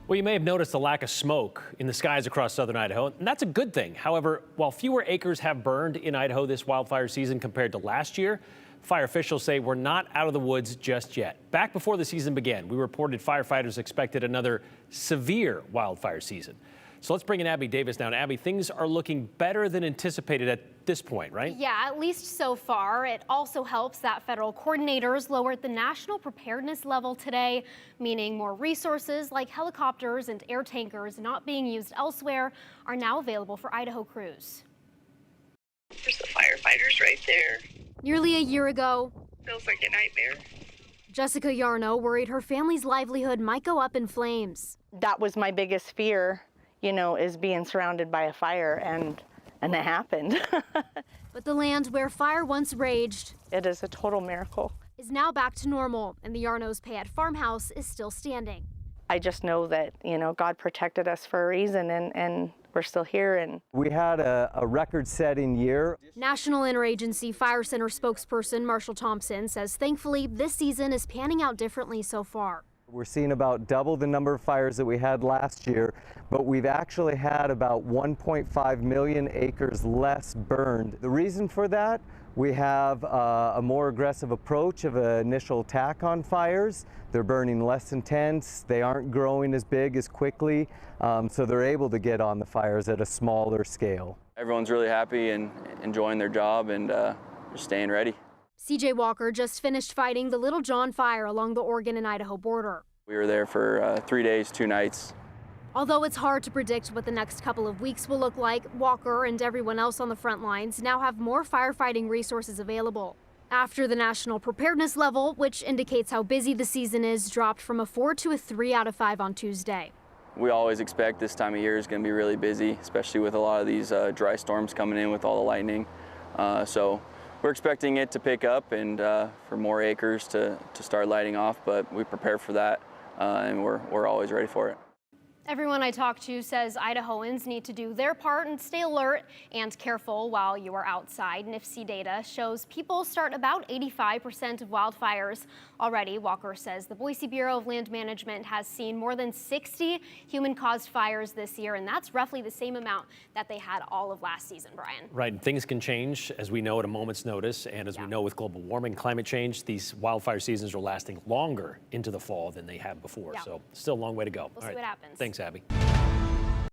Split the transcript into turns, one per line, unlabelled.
Well, you may have noticed a lack of smoke in the skies across southern Idaho, and that's a good thing. However, while fewer acres have burned in Idaho this wildfire season compared to last year, fire officials say we're not out of the woods just yet. Back before the season began, we reported firefighters expected another severe wildfire season. So let's bring in Abby Davis now. And Abby, things are looking better than anticipated at this point, right?
Yeah, at least so far. It also helps that federal coordinators lowered the national preparedness level today, meaning more resources like helicopters and air tankers not being used elsewhere are now available for Idaho crews.
There's the firefighters right there.
Nearly a year ago,
Feels like a nightmare.
Jessica Yarno worried her family's livelihood might go up in flames.
That was my biggest fear, is being surrounded by a fire, and it happened.
But the land where fire once raged
It is a total miracle.
is now back to normal, and the Yarno's Payette farmhouse is still standing.
I just know that, God protected us for a reason, and we're still here. And
we had a record-setting year.
National Interagency Fire Center spokesperson Marshall Thompson says thankfully this season is panning out differently so far.
We're seeing about double the number of fires that we had last year, but we've actually had about 1.5 million acres less burned. The reason for that, we have a more aggressive approach of an initial attack on fires. They're burning less intense, they aren't growing as big as quickly, so they're able to get on the fires at a smaller scale.
Everyone's really happy and enjoying their job and just staying ready.
CJ Walker just finished fighting the Little John fire along the Oregon and Idaho border.
We were there for 3 days, 2 nights.
Although it's hard to predict what the next couple of weeks will look like, Walker and everyone else on the front lines now have more firefighting resources available. After the national preparedness level, which indicates how busy the season is, dropped from a 4 to a 3 out of 5 on Tuesday.
We always expect this time of year is going to be really busy, especially with a lot of these dry storms coming in with all the lightning. So we're expecting it to pick up and for more acres to start lighting off, but we prepare for that and we're always ready for it.
Everyone I talk to says Idahoans need to do their part and stay alert and careful while you are outside. NIFC data shows people start about 85% of wildfires already. Walker says the Boise Bureau of Land Management has seen more than 60 human-caused fires this year, and that's roughly the same amount that they had all of last season, Brian.
Right, and things can change, as we know, at a moment's notice, and as we know with global warming, climate change, these wildfire seasons are lasting longer into the fall than they have before, so still a long way to go.
We'll see what happens.
Thanks, Abby.